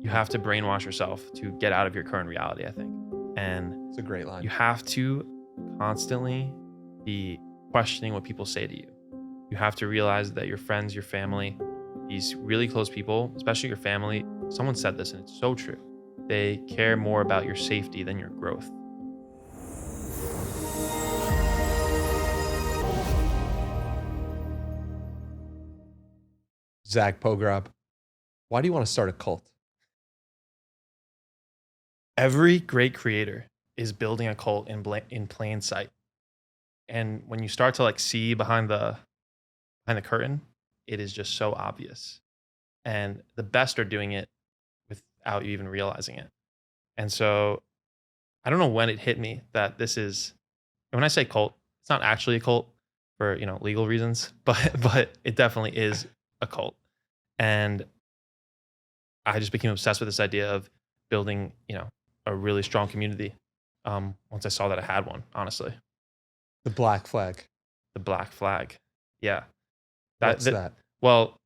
you have to brainwash yourself to get out of your current reality, I think. And It's a great line. you have to constantly be questioning what people say to you. You have to realize that your friends, your family, these really close people, especially your family, someone said this and it's so true. They care more about your safety than your growth. Zach Pogrob, why do you want to start a cult? Every great creator is building a cult in plain sight. And when you start to like see behind the curtain, it is just so obvious. And the best are doing it without you even realizing it. And so I don't know when it hit me that this is, and when I say cult, it's not actually a cult for, legal reasons, but it definitely is a cult. And I just became obsessed with this idea of building, a really strong community. Once I saw that I had one, honestly. The black flag. The black flag. Yeah. What's that? Well,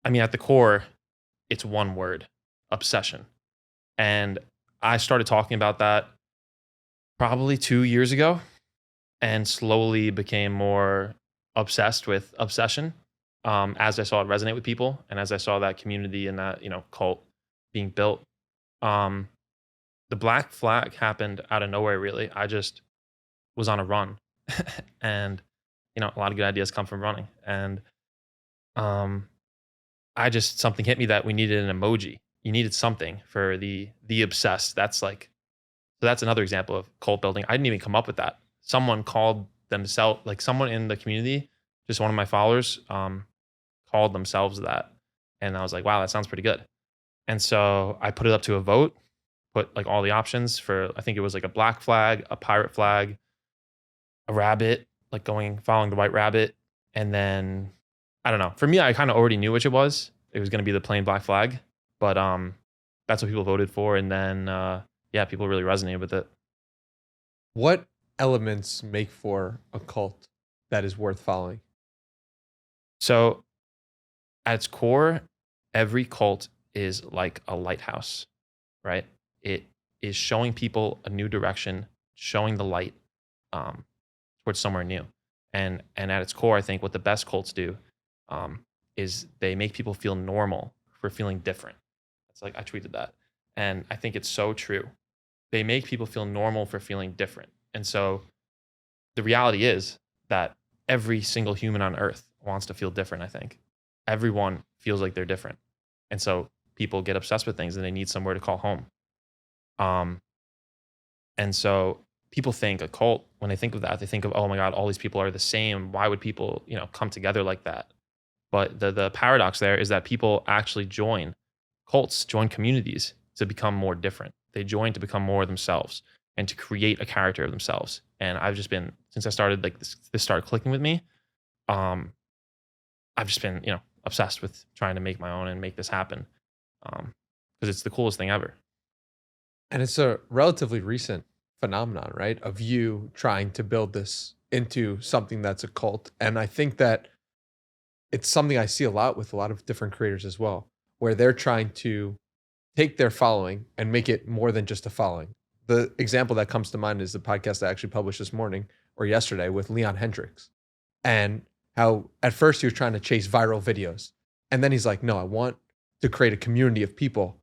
I mean, at the core, it's one word: obsession. And I started talking about that probably 2 years ago and slowly became more obsessed with obsession as I saw it resonate with people and as I saw that community and that, cult being built. Um, the black flag happened out of nowhere, really. I just was on a run and, a lot of good ideas come from running. And um, something hit me that we needed an emoji. You needed something for the obsessed. So that's another example of cult building. I didn't even come up with that. Someone called themselves, like someone in the community, just one of my followers, called themselves that. And I was like, wow, that sounds pretty good. And so I put it up to a vote, put like all the options for, I think it was like a black flag, a pirate flag, a rabbit, like following the white rabbit. And then, I don't know. For me, I kind of already knew which it was. It was going to be the plain black flag, but that's what people voted for. And then, yeah, people really resonated with it. What elements make for a cult that is worth following? So at its core, every cult is like a lighthouse, right? It is showing people a new direction, showing the light towards somewhere new. And at its core, I think what the best cults do is they make people feel normal for feeling different. It's like I tweeted that, and I think it's so true. They make people feel normal for feeling different. And so the reality is that every single human on earth wants to feel different, I think. Everyone feels like they're different. And so people get obsessed with things and they need somewhere to call home. And so people think a cult, when they think of that, they think of, oh my God, all these people are the same. Why would people, come together like that? But the paradox there is that people actually join cults, join communities to become more different. They join to become more themselves and to create a character of themselves. And I've just been, since I started, like this started clicking with me, I've just been, obsessed with trying to make my own and make this happen. Because it's the coolest thing ever. And it's a relatively recent phenomenon, right? Of you trying to build this into something that's a cult. And I think that it's something I see a lot with a lot of different creators as well, where they're trying to take their following and make it more than just a following. The example that comes to mind is the podcast I actually published this morning or yesterday with Leon Hendricks, and how at first he was trying to chase viral videos. And then he's like, no, I want to create a community of people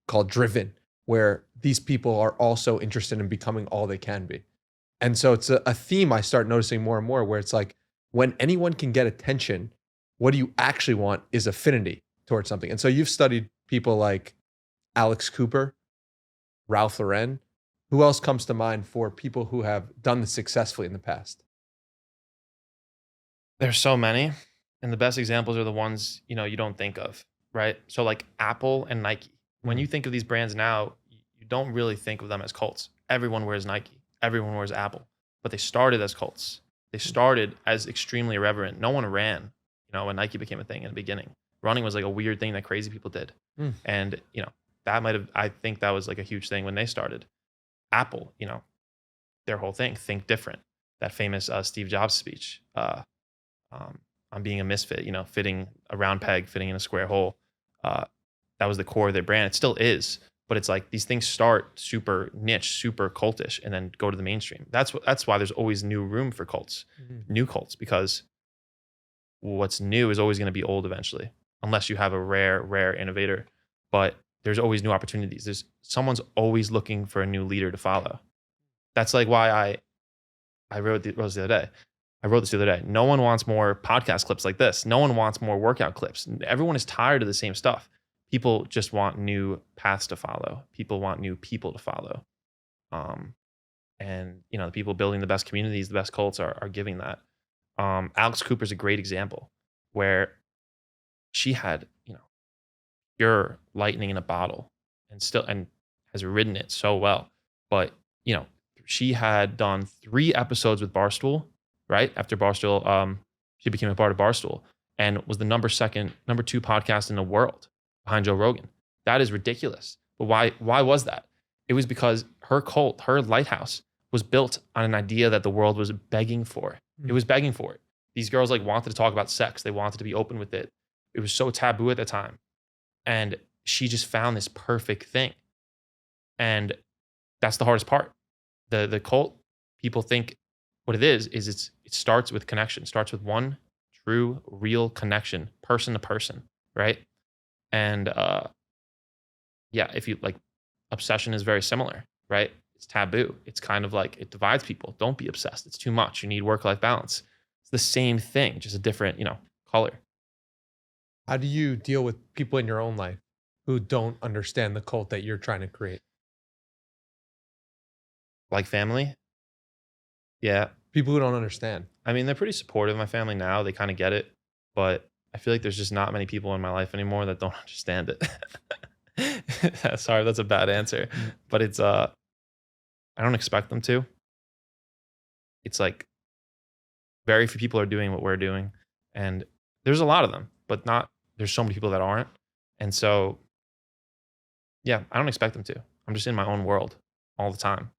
called Driven, where these people are also interested in becoming all they can be. And so it's a theme I start noticing more and more, where it's like, when anyone can get attention, what do you actually want is affinity towards something. And so you've studied people like Alex Cooper, Ralph Lauren. Who else comes to mind for people who have done this successfully in the past? There's so many. And the best examples are the ones, you don't think of, right? So like Apple and Nike. When you think of these brands now, you don't really think of them as cults. Everyone wears Nike. Everyone wears Apple. But they started as cults. They started as extremely irreverent. No one ran, when Nike became a thing in the beginning. Running was like a weird thing that crazy people did. And, I think that was like a huge thing when they started. Apple, their whole thing, think different. That famous Steve Jobs speech on being a misfit, fitting a round peg, fitting in a square hole. that was the core of their brand. It still is, but it's like these things start super niche, super cultish, and then go to the mainstream. That's why there's always new room for cults, Mhm. new cults, because what's new is always going to be old eventually, unless you have a rare innovator. But there's always new opportunities. There's someone's always looking for a new leader to follow. That's like why I wrote this the other day. I wrote this the other day. No one wants more podcast clips like this. No one wants more workout clips. Everyone is tired of the same stuff. People just want new paths to follow. People want new people to follow. Um, and the people building the best communities, the best cults are giving that. Alex Cooper's a great example where she had, pure lightning in a bottle and has ridden it so well. But, she had done 3 episodes with Barstool, right? After Barstool, she became a part of Barstool and was the number 2 podcast in the world behind Joe Rogan. That is ridiculous. But why was that? It was because her cult, her lighthouse, was built on an idea that the world was begging for. It was begging for it. These girls wanted to talk about sex. They wanted to be open with it. It was so taboo at the time. And she just found this perfect thing. And that's the hardest part. The cult, people think what it is it starts with connection. It starts with one true, real connection, person to person, right? And if you obsession is very similar, right? It's taboo. It's kind of like it divides people. Don't be obsessed. It's too much. You need work-life balance. It's the same thing, just a different, color. How do you deal with people in your own life who don't understand the cult that you're trying to create? Like family? Yeah. People who don't understand. I mean, they're pretty supportive. My family now, they kind of get it, but I feel like there's just not many people in my life anymore that don't understand it. Sorry, that's a bad answer, but it's I don't expect them to. It's like very few people are doing what we're doing, and there's a lot of them, but not there's so many people that aren't. And so yeah, I don't expect them to. I'm just in my own world all the time,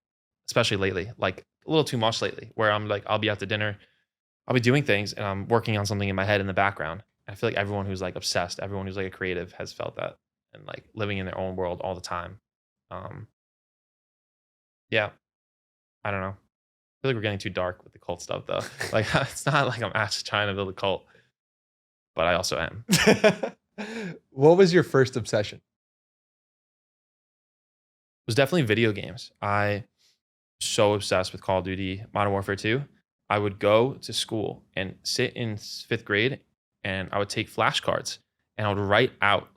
especially lately, like a little too much lately, where I'm like, I'll be out to dinner, I'll be doing things, and I'm working on something in my head in the background. I feel like everyone who's obsessed, everyone who's a creative has felt that and living in their own world all the time. Um, yeah, I don't know. I feel like we're getting too dark with the cult stuff though. It's not like I'm actually trying to build a cult, but I also am. What was your first obsession? It was definitely video games. I so obsessed with Call of Duty Modern Warfare 2. I would go to school and sit in 5th grade and I would take flashcards and I would write out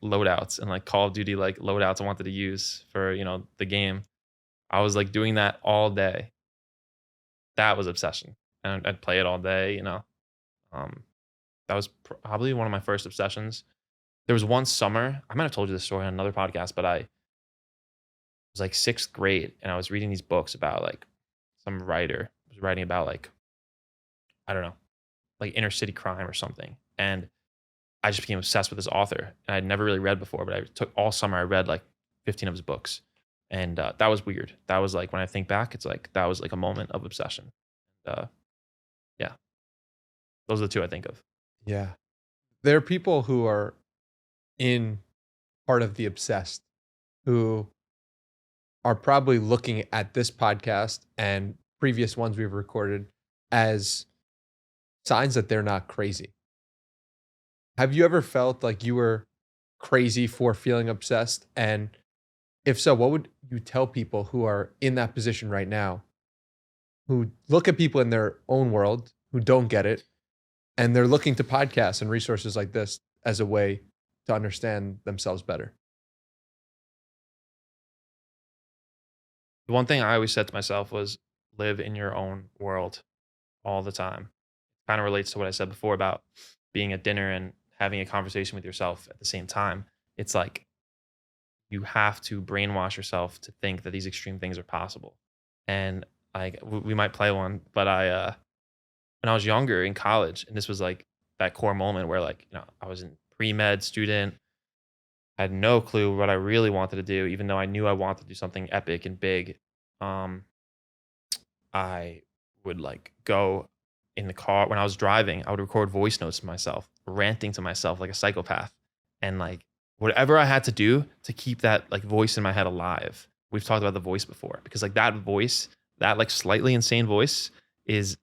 loadouts and Call of Duty loadouts I wanted to use for, the game. I was doing that all day. That was obsession. And I'd play it all day. That was probably one of my first obsessions. There was one summer, I might have told you this story on another podcast, but I was 6th grade and I was reading these books about some writer was writing about I don't know, inner city crime or something. And I just became obsessed with this author. And I'd never really read before, but I took all summer, I read 15 of his books. And that was weird. That was when I think back, it's that was a moment of obsession. Yeah, those are the 2 I think of. Yeah. There are people who are in part of the obsessed who are probably looking at this podcast and previous ones we've recorded as signs that they're not crazy. Have you ever felt like you were crazy for feeling obsessed? And if so, what would you tell people who are in that position right now, who look at people in their own world who don't get it, and they're looking to podcasts and resources like this as a way to understand themselves better? The one thing I always said to myself was live in your own world all the time. Kind of relates to what I said before about being at dinner and having a conversation with yourself at the same time. It's you have to brainwash yourself to think that these extreme things are possible. And we might play one, but when I was younger in college, and this was that core moment where I was in pre-med student, I had no clue what I really wanted to do, even though I knew I wanted to do something epic and big. I would go in the car when I was driving. I would record voice notes to myself, ranting to myself like a psychopath, and whatever I had to do to keep that like voice in my head alive. We've talked about the voice before, because like that voice, that like slightly insane voice is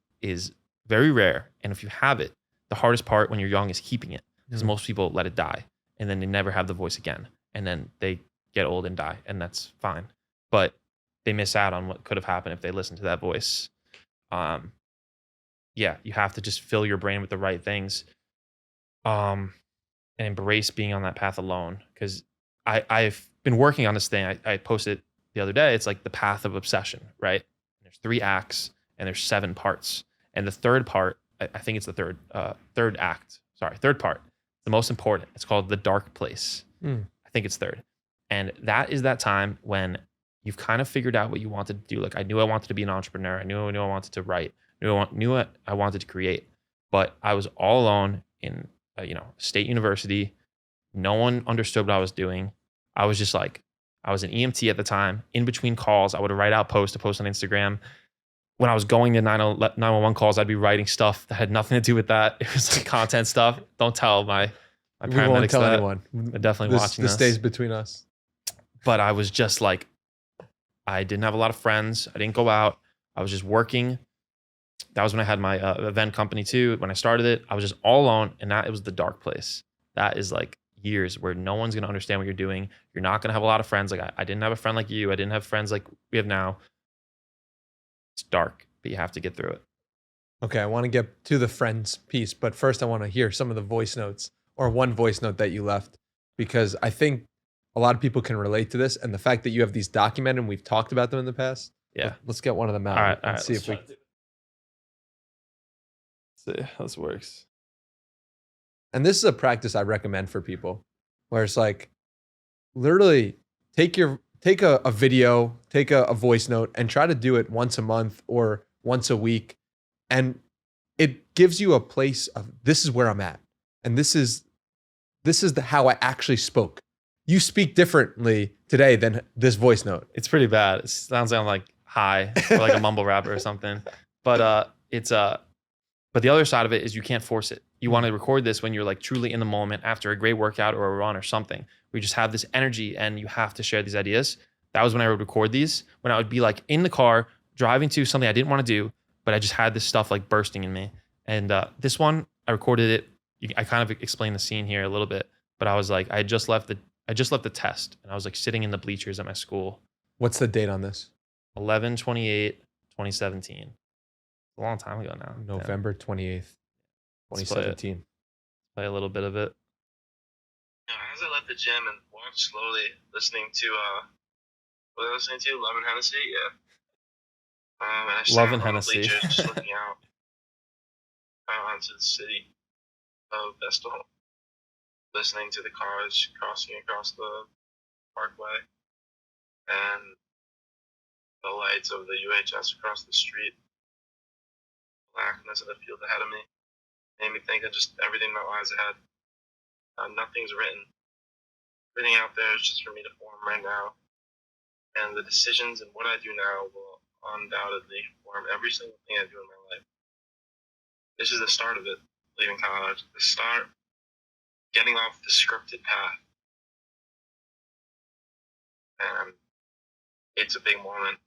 very rare. And if you have it, the hardest part when you're young is keeping it, because most people let it die and then they never have the voice again. And then they get old and die, and that's fine. But they miss out on what could have happened if they listened to that voice. Yeah, you have to just fill your brain with the right things. And embrace being on that path alone. Because I've been working on this thing. I posted the other day. It's like the path of obsession, right? There's 3 acts and there's 7 parts. And the third part, I think it's the third act. Sorry, third part, the most important. It's called the dark place. I think it's third. And that is that time when you've kind of figured out what you wanted to do. Like I knew I wanted to be an entrepreneur. I knew I wanted to write. Knew what I wanted to create. But I was all alone in state university. No one understood what I was doing. I was just like, I was an EMT at the time. In between calls, I would write out posts to post on Instagram. When I was going to 911 calls, I'd be writing stuff that had nothing to do with that. It was like content stuff. Don't tell my we won't paramedics tell that. anyone. They're definitely watching this. This stays between us. But I was just like, I didn't have a lot of friends. I didn't go out. I was just working. That was when I had my event company too. When I started it, I was just all alone, and it was the dark place. That is like years where no one's going to understand what you're doing. You're not going to have a lot of friends. Like I didn't have a friend like you. I didn't have friends like we have now. It's dark, but you have to get through it. Okay, I want to get to the friends piece, but first I want to hear some of the voice notes, or one voice note that you left, because I think a lot of people can relate to this, and the fact that you have these documented and we've talked about them in the past. Yeah. Let's get one of them out. All right, and see if we see how this works. And this is a practice I recommend for people, where it's like literally take a video, take a voice note, and try to do it once a month or once a week. And it gives you a place of, this is where I'm at. And this is how I actually spoke. You speak differently today than this voice note. It's pretty bad. It sounds like I'm like high or like a mumble rapper or something. But but the other side of it is you can't force it. You want to record this when you're like truly in the moment after a great workout or a run or something. We just have this energy and you have to share these ideas. That was when I would record these, when I would be like in the car driving to something I didn't want to do, but I just had this stuff like bursting in me. And this one, I recorded it. I kind of explained the scene here a little bit, but I was like, I just left the test and I was like sitting in the bleachers at my school. What's the date on this? 11/28/2017. A long time ago now. November 28th, 2017. Play a little bit of it. As I left the gym and walked slowly, listening to what was I listening to? Love and Hennessy, yeah. And I Love and sat on the Hennessy. bleachers, just looking out onto the city of Vestal, listening to the cars crossing across the parkway, and the lights of the UHS across the street. Blackness of the field ahead of me made me think of just everything that lies ahead. Nothing's written. Everything out there is just for me to form right now. And the decisions and what I do now will undoubtedly form every single thing I do in my life. This is the start of it, leaving college. The start, getting off the scripted path. And it's a big moment.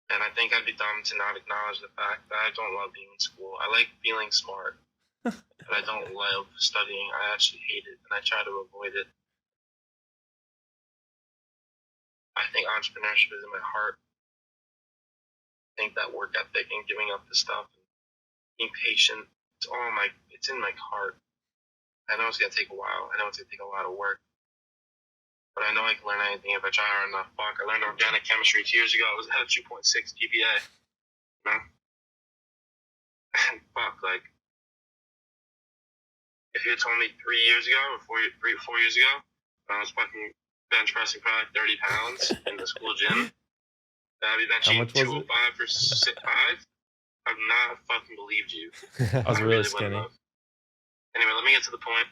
And I think I'd be dumb to not acknowledge the fact that I don't love being in school. I like feeling smart, but I don't love studying. I actually hate it, and I try to avoid it. I think entrepreneurship is in my heart. I think that work ethic and giving up the stuff and being patient, it's in my heart. I know it's going to take a while. I know it's going to take a lot of work. But I know I can learn anything if I try hard enough. Fuck, I learned organic chemistry 2 years ago. I had a 2.6 GPA. You know? And fuck, like, if you had told me 3 years ago, or 4 years ago, when I was fucking bench pressing probably 30 pounds in the school gym, that I'd be benching 205 for 6'5", I've not fucking believed you. I was really skinny. Anyway, let me get to the point.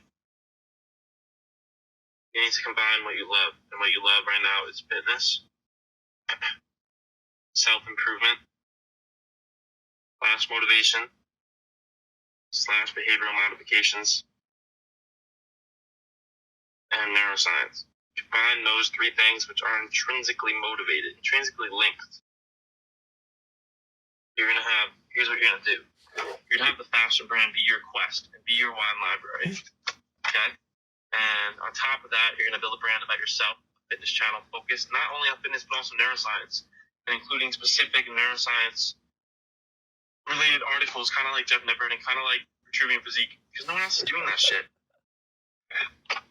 You need to combine what you love, and what you love right now is fitness, self-improvement, class motivation, / behavioral modifications, and neuroscience. Combine those three things, which are intrinsically motivated, intrinsically linked. Here's what you're going to do. You're going to have the faster brand be your quest and be your wine library. Okay? And on top of that, you're going to build a brand about yourself, a fitness channel focused not only on fitness, but also neuroscience, and including specific neuroscience related articles, kind of like Jeff Nippert and kind of like Retrieving Physique, because no one else is doing that shit.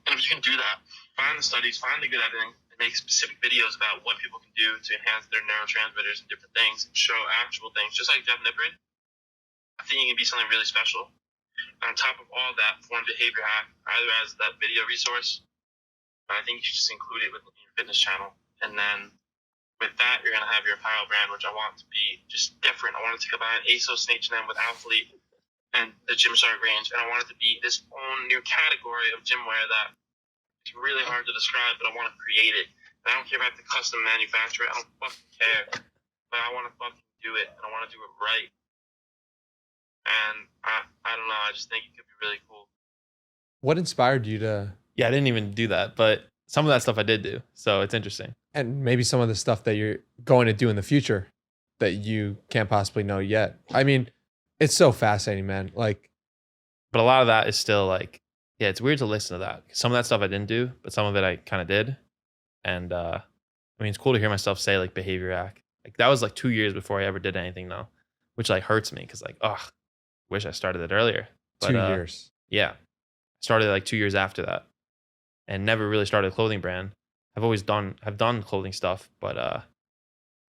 And if you can do that, find the studies, find the good editing, and make specific videos about what people can do to enhance their neurotransmitters and different things, show actual things, just like Jeff Nippert, I think you can be something really special. And on top of all that, form behavior hack, either as that video resource, but I think you should just include it within your fitness channel. And then with that, you're going to have your apparel brand, which I want to be just different. I want it to combine ASOS and H&M with Athlete and the Gymshark range. And I want it to be this own new category of gym wear that it's really hard to describe, but I want to create it. And I don't care if I have to custom manufacture it. I don't fucking care. But I want to fucking do it, and I want to do it right. And I don't know. I just think it could be really cool. What inspired you to? Yeah, I didn't even do that, but some of that stuff I did do. So it's interesting. And maybe some of the stuff that you're going to do in the future that you can't possibly know yet. I mean, it's so fascinating, man. Like, but a lot of that is still like, yeah, it's weird to listen to that. Some of that stuff I didn't do, but some of it I kind of did. And I mean, it's cool to hear myself say like behavior hack. Like that was like 2 years before I ever did anything though, which like hurts me because like, oh, wish I started it earlier. But, 2 years. Yeah. Started like 2 years after that and never really started a clothing brand. I've done clothing stuff, but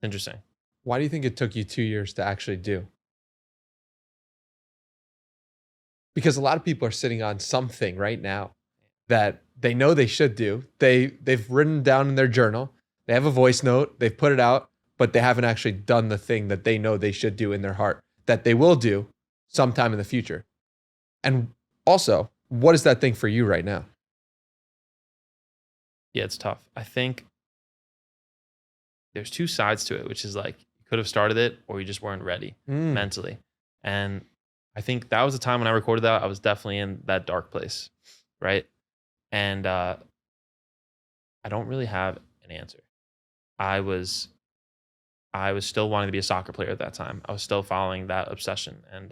interesting. Why do you think it took you 2 years to actually do? Because a lot of people are sitting on something right now that they know they should do. They've written down in their journal. They have a voice note. They've put it out, but they haven't actually done the thing that they know they should do in their heart that they will do sometime in the future. And also, what is that thing for you right now? Yeah, it's tough. I think there's two sides to it, which is like you could have started it or you just weren't ready mentally. And I think that was the time when I recorded that. I was definitely in that dark place, right? And I don't really have an answer. I was still wanting to be a soccer player at that time. I was still following that obsession, and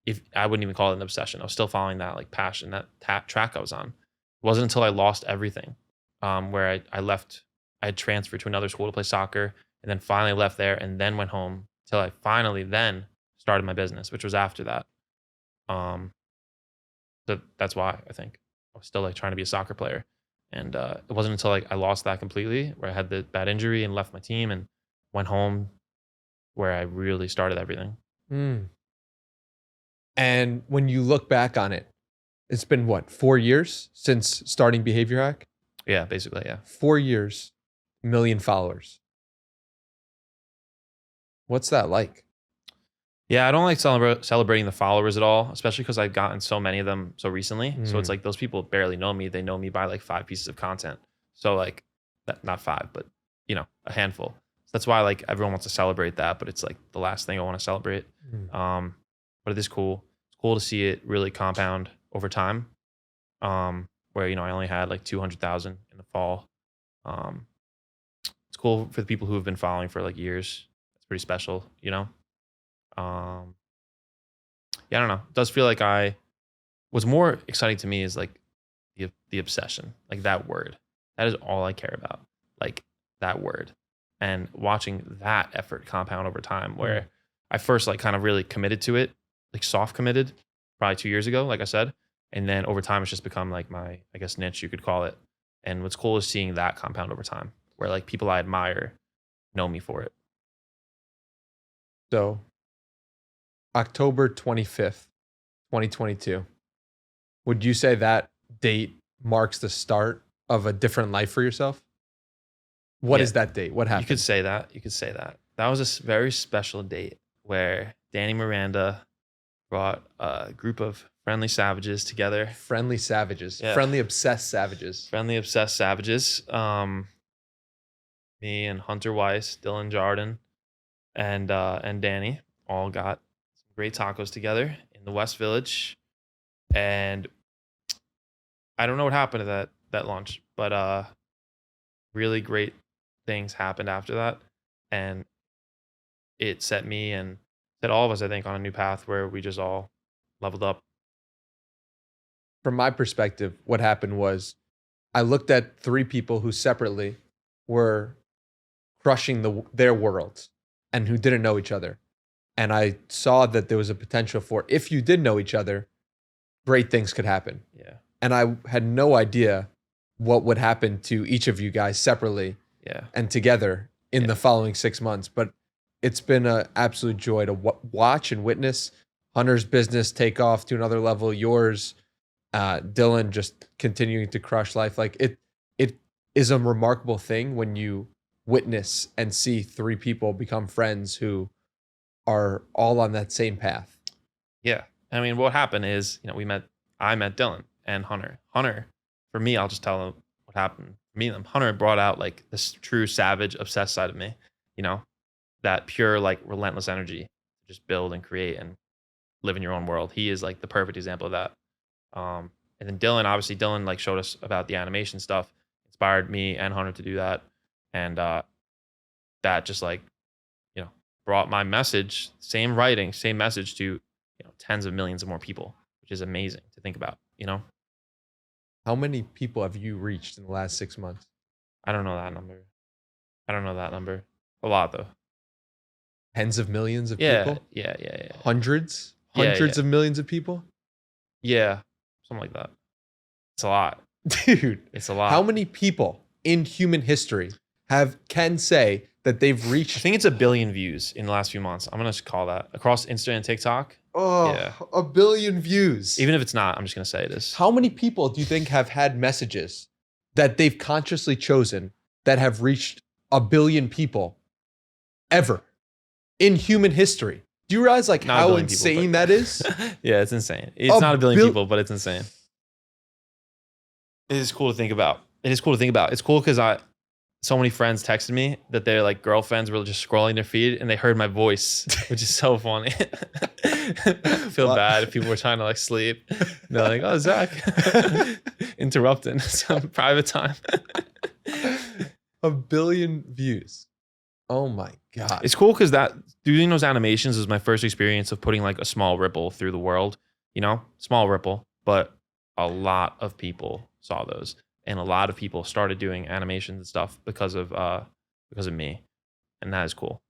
if I wouldn't even call it an obsession, I was still following that like passion, that track I was on. It wasn't until I lost everything, where I left. I had transferred to another school to play soccer, and then finally left there, and then went home till I finally then started my business, which was after that. So that's why I think I was still like trying to be a soccer player, and it wasn't until like I lost that completely, where I had the bad injury and left my team and went home, where I really started everything. And when you look back on it, it's been what, 4 years since starting Behavior Hack? Yeah, basically, yeah. 4 years, 1 million followers. What's that like? Yeah, I don't like celebrating the followers at all, especially because I've gotten so many of them so recently. So it's like those people barely know me. They know me by like 5 pieces of content. So like, not 5, but you know, a handful. So that's why like everyone wants to celebrate that, but it's like the last thing I want to celebrate. But it is cool. It's cool to see it really compound over time. Where, you know, I only had like 200,000 in the fall. It's cool for the people who have been following for like years. It's pretty special, you know? Yeah, I don't know. It does feel like what's more exciting to me is like the obsession, like that word. That is all I care about. Like that word. And watching that effort compound over time, where I first like kind of really committed to it, like soft committed probably 2 years ago, like I said. And then over time, it's just become like my, I guess, niche, you could call it. And what's cool is seeing that compound over time, where like people I admire know me for it. So October 25th, 2022. Would you say that date marks the start of a different life for yourself? What is that date? What happened? You could say that. That was a very special date where Danny Miranda brought a group of friendly savages together. Friendly savages. Yeah. Friendly obsessed savages. Friendly obsessed savages. Me and Hunter Weiss, Dylan Jardin, and Danny all got some great tacos together in the West Village. And I don't know what happened to that launch. But really great things happened after that, and it set me and set all of us, I think, on a new path where we just all leveled up. From my perspective, what happened was I looked at three people who separately were crushing their worlds and who didn't know each other. And I saw that there was a potential for, if you did know each other, great things could happen. Yeah. And I had no idea what would happen to each of you guys separately Yeah. and together in the following 6 months. But it's been an absolute joy to watch and witness Hunter's business take off to another level. Yours, Dylan, just continuing to crush life. Like it is a remarkable thing when you witness and see three people become friends who are all on that same path. Yeah. I mean, what happened is, I met Dylan and Hunter. Hunter, for me, I'll just tell them what happened. Me and them. Hunter brought out like this true savage, obsessed side of me, that pure, like relentless energy to just build and create and live in your own world. He is like the perfect example of that. And then Dylan, obviously Dylan like showed us about the animation stuff, inspired me and Hunter to do that. And that just like, brought my message, same writing, same message to, tens of millions of more people, which is amazing to think about, How many people have you reached in the last 6 months? I don't know that number. A lot though. Tens of millions of Yeah, people? yeah. Hundreds? Yeah, Hundreds yeah. of millions of people? Yeah, something like that. It's a lot. Dude, It's a lot. how many people in human history can say that they've I reached think it's 1 billion views in the last few months. I'm gonna just call that across Insta and TikTok. Yeah. 1 billion views? Even if it's not, I'm just gonna say it is. How many people do you think have had messages that they've consciously chosen that have reached 1 billion people ever in human history? Do you realize like Not 1 how billion people, insane but- that is? Yeah, it's insane. It's not 1 billion people, but it's insane. It is cool to think about. It's cool because so many friends texted me that their like girlfriends were just scrolling their feed and they heard my voice, which is so funny. I feel What? bad if people were trying to like sleep. They're like, "Oh, Zach, interrupting some private time." 1 billion views. Oh my God. It's cool because doing those animations is my first experience of putting like a small ripple through the world. Small ripple, but a lot of people saw those, and a lot of people started doing animations and stuff because of me, and that is cool.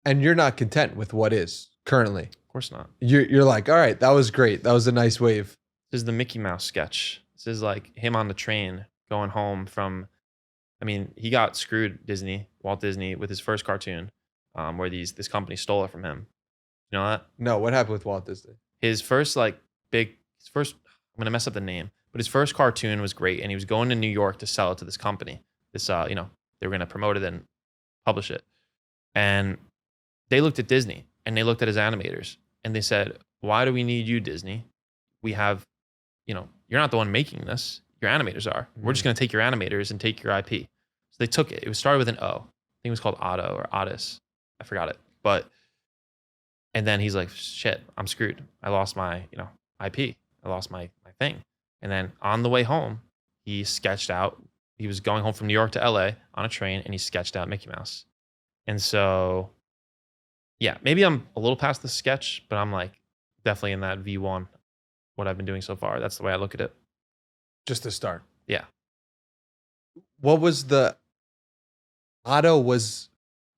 And you're not content with what is currently. Of course not. You're like, all right, that was great. That was a nice wave. This is the Mickey Mouse sketch. This is like him on the train going home from. I mean, he got screwed, Walt Disney, with his first cartoon, where this company stole it from him. You know that? No, what happened with Walt Disney? I'm gonna mess up the name, but his first cartoon was great, and he was going to New York to sell it to this company. They were gonna promote it and publish it, and they looked at Disney and they looked at his animators and they said, "Why do we need you, Disney? We have, you're not the one making this. Your animators are. We're just gonna take your animators and take your IP." So they took it. It was started with an O. I think it was called Otto or Otis. I forgot it, and then he's like, "Shit, I'm screwed. I lost my, IP. I lost my thing." And then on the way home, he sketched out. He was going home from New York to LA on a train, and he sketched out Mickey Mouse. And so, yeah, maybe I'm a little past the sketch, but I'm like definitely in that V1. What I've been doing so far. That's the way I look at it. Just to start. Yeah. What was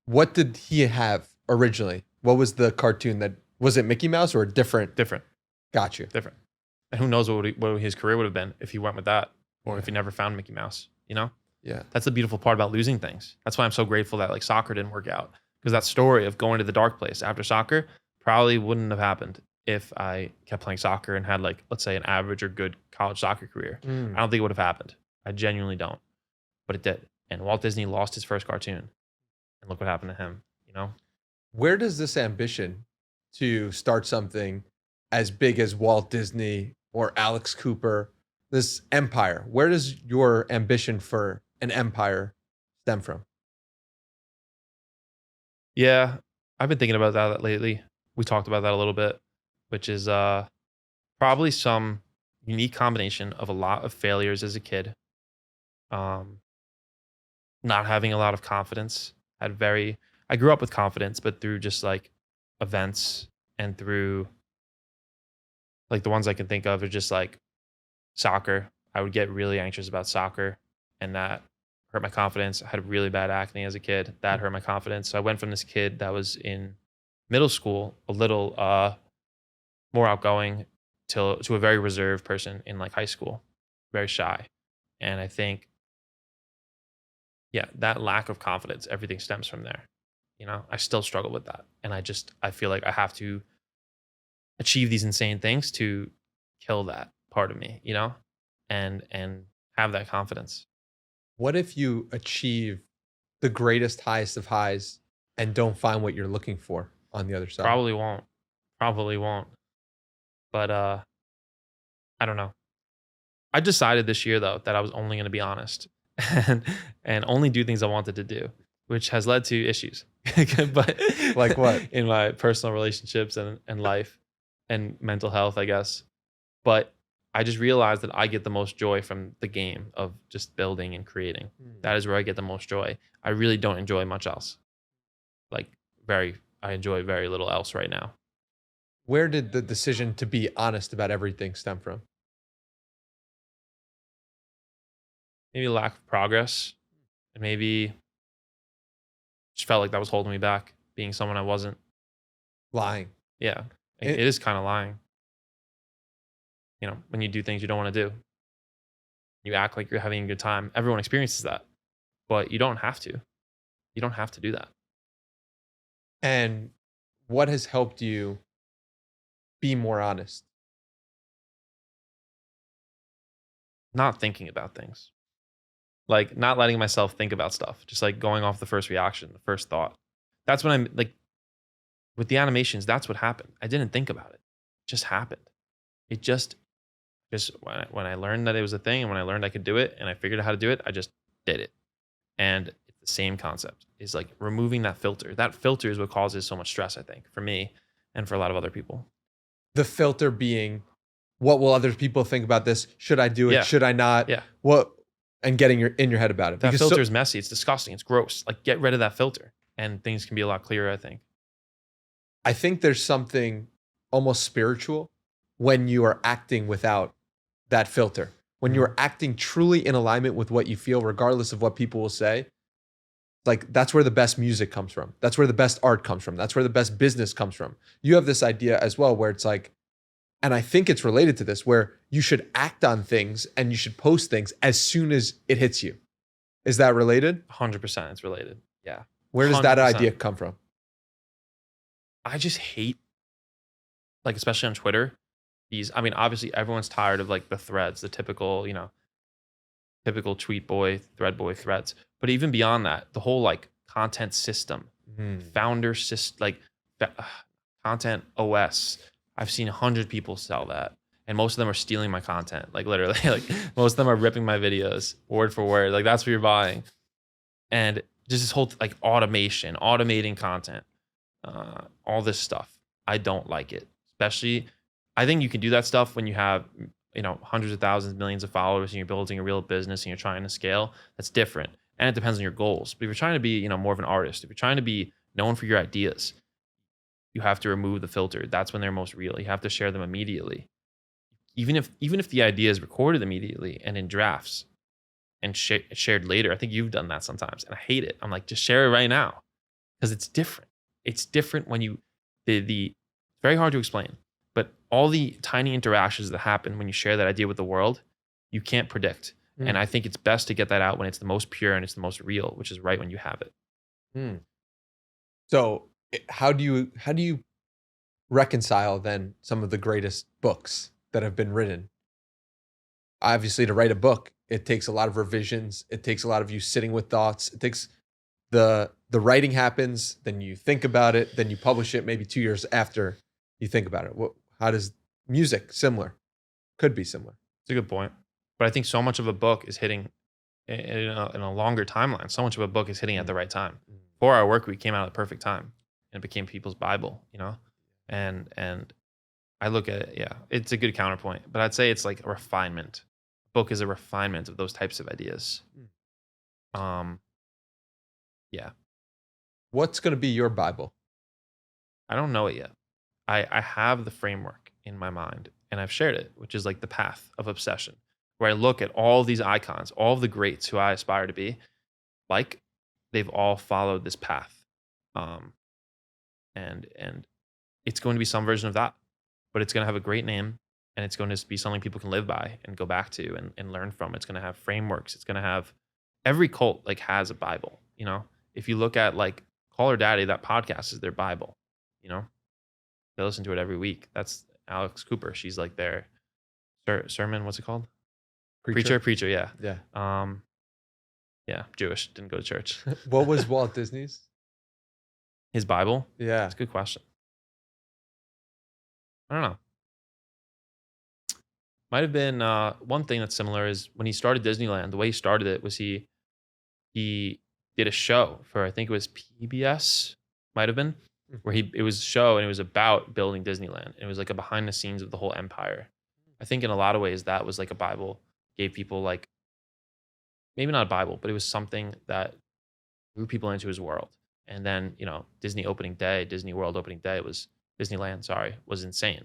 what did he have originally? What was the cartoon was it Mickey Mouse or a different? Different. Got you. Different. And who knows what his career would have been if he went with that, or if he never found Mickey Mouse. Yeah. That's the beautiful part about losing things. That's why I'm so grateful that like soccer didn't work out, because that story of going to the dark place after soccer probably wouldn't have happened if I kept playing soccer and had like, let's say, an average or good college soccer career. I don't think it would have happened. I genuinely don't, but it did. And Walt Disney lost his first cartoon, and look what happened to him. Where does this ambition to start something as big as Walt Disney or Alex Cooper, this empire, where does your ambition for an empire stem from? Yeah, I've been thinking about that lately. We talked about that a little bit, which is probably some, unique combination of a lot of failures as a kid, um, not having a lot of confidence. I grew up with confidence, but through just like events and through like the ones I can think of are just like soccer. I would get really anxious about soccer, and that hurt my confidence. I had really bad acne as a kid. That hurt my confidence. So I went from this kid that was in middle school, a little more outgoing, to a very reserved person in like high school, very shy. And I think, yeah, that lack of confidence, everything stems from there. You know, I still struggle with that. And I feel like I have to achieve these insane things to kill that part of me, you know, and have that confidence. What if you achieve the greatest, highest of highs and don't find what you're looking for on the other side? Probably won't. But I don't know. I decided this year though that I was only going to be honest and only do things I wanted to do, which has led to issues. But Like what? In my personal relationships and life and mental health, I guess. But I just realized that I get the most joy from the game of just building and creating. That is where I get the most joy. I really don't enjoy much else. Like I enjoy very little else right now. Where did the decision to be honest about everything stem from? Maybe lack of progress, and maybe just felt like that was holding me back, being someone I wasn't. Lying. Yeah, it It- is kind of lying. You know, when you do things you don't want to do, you act like you're having a good time. Everyone experiences that, but you don't have to. You don't have to do that. And what has helped you be more honest? Not thinking about things, like not letting myself think about stuff, just like going off the first reaction, the first thought. That's when I'm like, with the animations, that's what happened. I didn't think about it. It just happened. It just when I learned that it was a thing and when I learned I could do it and I figured out how to do it, I just did it. And it's the same concept. Is like removing that filter. That filter is what causes so much stress, I think, for me and for a lot of other people. The filter being, what will other people think about this? Should I do it? Yeah. Should I not? Yeah. What? And getting in your head about it. That Because filter is messy. It's disgusting. It's gross. Like get rid of that filter and things can be a lot clearer, I think. I think there's something almost spiritual when you are acting without that filter. When you're acting truly in alignment with what you feel, regardless of what people will say, like that's where the best music comes from. That's where the best art comes from. That's where the best business comes from. You have this idea as well where it's like, and I think it's related to this, where you should act on things and you should post things as soon as it hits you. Is that related? 100% it's related. Yeah. Where does that 100%. idea come from? I just hate, like, especially on Twitter, I mean, obviously everyone's tired of like the threads, the typical, you know, typical tweet boy, thread boy threads. But even beyond that, the whole like content system, founder system, like content OS. I've seen 100 people sell that. And most of them are stealing my content. Like literally, like most of them are ripping my videos word for word. Like that's what you're buying. And just this whole like automation, automating content, all this stuff. I don't like it. Especially, I think you can do that stuff when you have, you know, hundreds of thousands, millions of followers and you're building a real business and you're trying to scale. That's different. And it depends on your goals. But if you're trying to be, you know, more of an artist, if you're trying to be known for your ideas, you have to remove the filter. That's when they're most real. You have to share them immediately. Even if the idea is recorded immediately and in drafts and shared later. I think you've done that sometimes. And I hate it. I'm like, just share it right now. Because it's different. It's different when you, it's very hard to explain. But all the tiny interactions that happen when you share that idea with the world, you can't predict. And I think it's best to get that out when it's the most pure and it's the most real, which is right when you have it. So how do you reconcile then some of the greatest books that have been written? Obviously, to write a book, it takes a lot of revisions. It takes a lot of you sitting with thoughts. It takes the writing happens, then you think about it, then you publish it maybe 2 years after you think about it. How does music similar? Could be similar. It's a good point. But I think so much of a book is hitting in a longer timeline. So much of a book is hitting at the right time. 4 Hour Work Week came out at the perfect time and it became people's Bible, you know? And I look at it, yeah, it's a good counterpoint, but I'd say it's like a refinement. Book is a refinement of those types of ideas. Um, yeah, What's going to be your Bible? I don't know it yet. I have the framework in my mind and I've shared it, which is like the path of obsession, where I look at all these icons, all of the greats who I aspire to be, like they've all followed this path. Um, and it's going to be some version of that, but it's going to have a great name and it's going to be something people can live by and go back to and learn from. It's going to have frameworks. It's going to have every cult like has a Bible, you know? If you look at like Call Her Daddy, that podcast is their Bible, you know? They listen to it every week. That's Alex Cooper. She's like their sermon. What's it called? Preacher. Yeah. Yeah. Yeah. Jewish. Didn't go to church. What was Walt Disney's? His Bible. Yeah. That's a good question. I don't know. Might have been one thing that's similar is when he started Disneyland. The way he started it was he did a show for, I think it was PBS. Might have been. Where it was a show and it was about building Disneyland. It was like a behind the scenes of the whole empire. I think in a lot of ways that was like a Bible, gave people like, maybe not a Bible, but it was something that drew people into his world. And then, you know, Disney World opening day was Disneyland, was insane.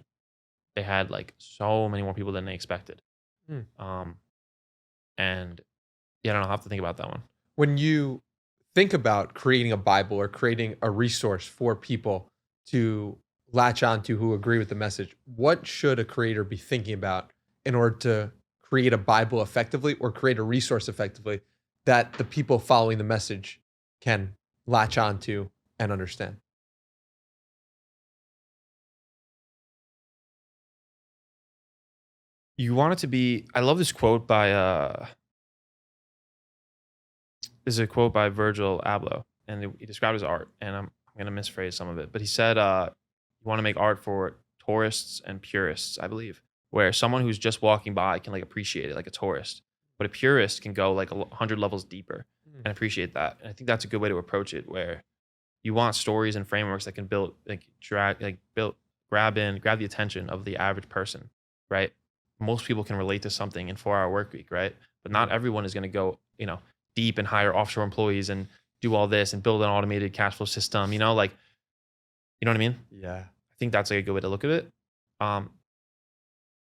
They had like so many more people than they expected. And yeah, I don't know, I'll have to think about that one. When you think about creating a Bible or creating a resource for people to latch onto who agree with the message, what should a creator be thinking about in order to create a Bible effectively or create a resource effectively that the people following the message can latch onto and understand? You want it to be, I love this quote by this is a quote by Virgil Abloh, and he described his art, and I'm going to misphrase some of it, but he said, you want to make art for tourists and purists, I believe, where someone who's just walking by can like appreciate it like a tourist, but a purist can go like 100 levels deeper and appreciate that. And I think that's a good way to approach it, where you want stories and frameworks that can grab the attention of the average person, right? Most people can relate to something in 4-hour work week, right? But not everyone is going to go, you know, deep and hire offshore employees and do all this and build an automated cash flow system, you know, like, you know what I mean? Yeah. I think that's like a good way to look at it.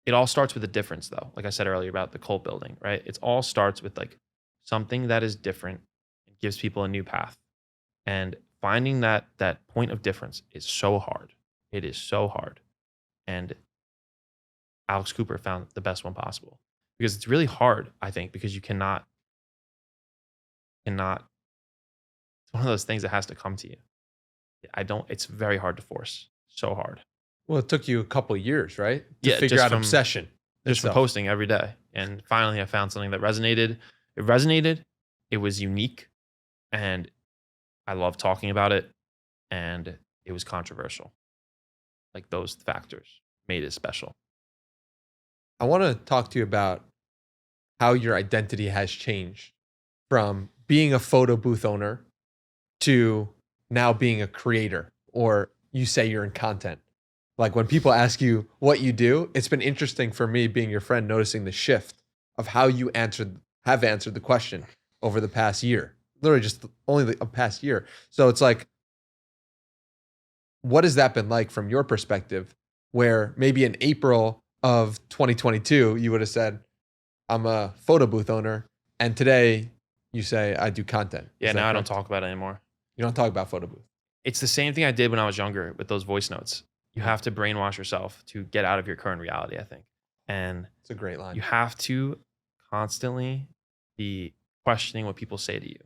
It all starts with a difference though. Like I said earlier about the cult building, right? It all starts with like something that is different and gives people a new path. And finding that point of difference is so hard. It is so hard. And Alex Cooper found the best one possible, because it's really hard, I think, because you cannot, it's one of those things that has to come to you. It's very hard to force. So hard. Well, it took you a couple of years, right? Yeah, To figure just out from- obsession. Just from itself. posting every day. And finally I found something that resonated. It resonated. It was unique. And I love talking about it. And it was controversial. Like those factors made it special. I want to talk to you about how your identity has changed from being a photo booth owner to now being a creator, or you say you're in content. Like when people ask you what you do, it's been interesting for me, being your friend, noticing the shift of how you have answered the question over the past year, literally just only the past year. So it's like, what has that been like from your perspective, where maybe in April of 2022, you would have said, I'm a photo booth owner, and today you say, I do content. Yeah, Is that now I don't correct? talk about it anymore. You don't talk about photo booth. It's the same thing I did when I was younger with those voice notes. You have to brainwash yourself to get out of your current reality, I think. And It's a great line. you have to constantly be questioning what people say to you.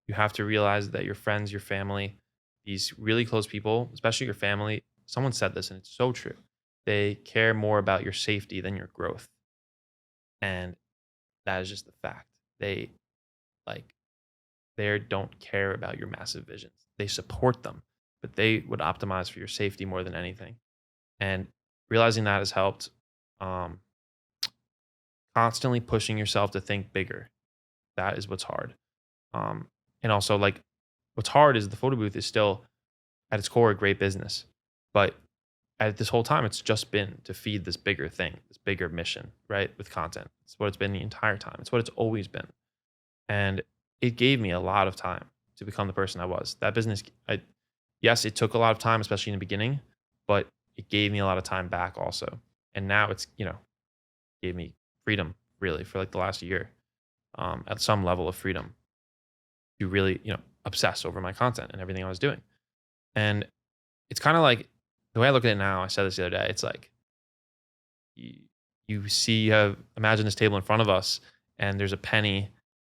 You have to realize that your friends, your family, these really close people, especially your family, someone said this and it's so true. They care more about your safety than your growth. And that is just the fact. They don't care about your massive visions. They support them, but they would optimize for your safety more than anything. And realizing that has helped. Constantly pushing yourself to think bigger. That is what's hard. And also, like, what's hard is the photo booth is still at its core a great business, but at this whole time, it's just been to feed this bigger thing, this bigger mission, right? With content. It's what it's been the entire time. It's what it's always been. And it gave me a lot of time to become the person I was. That business, yes, it took a lot of time, especially in the beginning, but it gave me a lot of time back also. And now it's, gave me freedom really for like the last year, at some level of freedom to really, obsess over my content and everything I was doing. And it's kind of like the way I look at it now, I said this the other day, it's like you see, imagine this table in front of us and there's a penny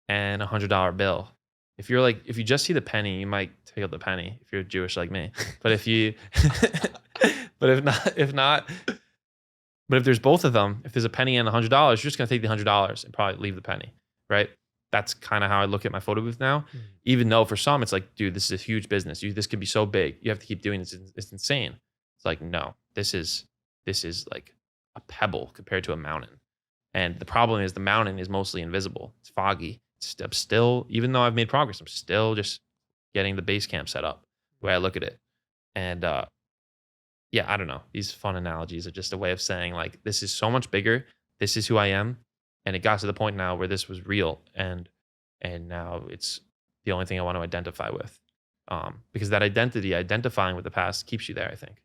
and $100 bill. If you just see the penny, you might take out the penny if you're Jewish like me. But if there's both of them, if there's a penny and $100, you're just gonna take the $100 and probably leave the penny, right? That's kind of how I look at my photo booth now. Even though for some it's like, dude, this is a huge business. This could be so big. You have to keep doing this. It's insane. It's like, no, this is like a pebble compared to a mountain. And the problem is the mountain is mostly invisible. It's foggy. I'm still, even though I've made progress, I'm still just getting the base camp set up the way I look at it. And yeah, I don't know. These fun analogies are just a way of saying like, this is so much bigger. This is who I am. And it got to the point now where this was real. And now it's the only thing I want to identify with. Because that identifying with the past keeps you there, I think.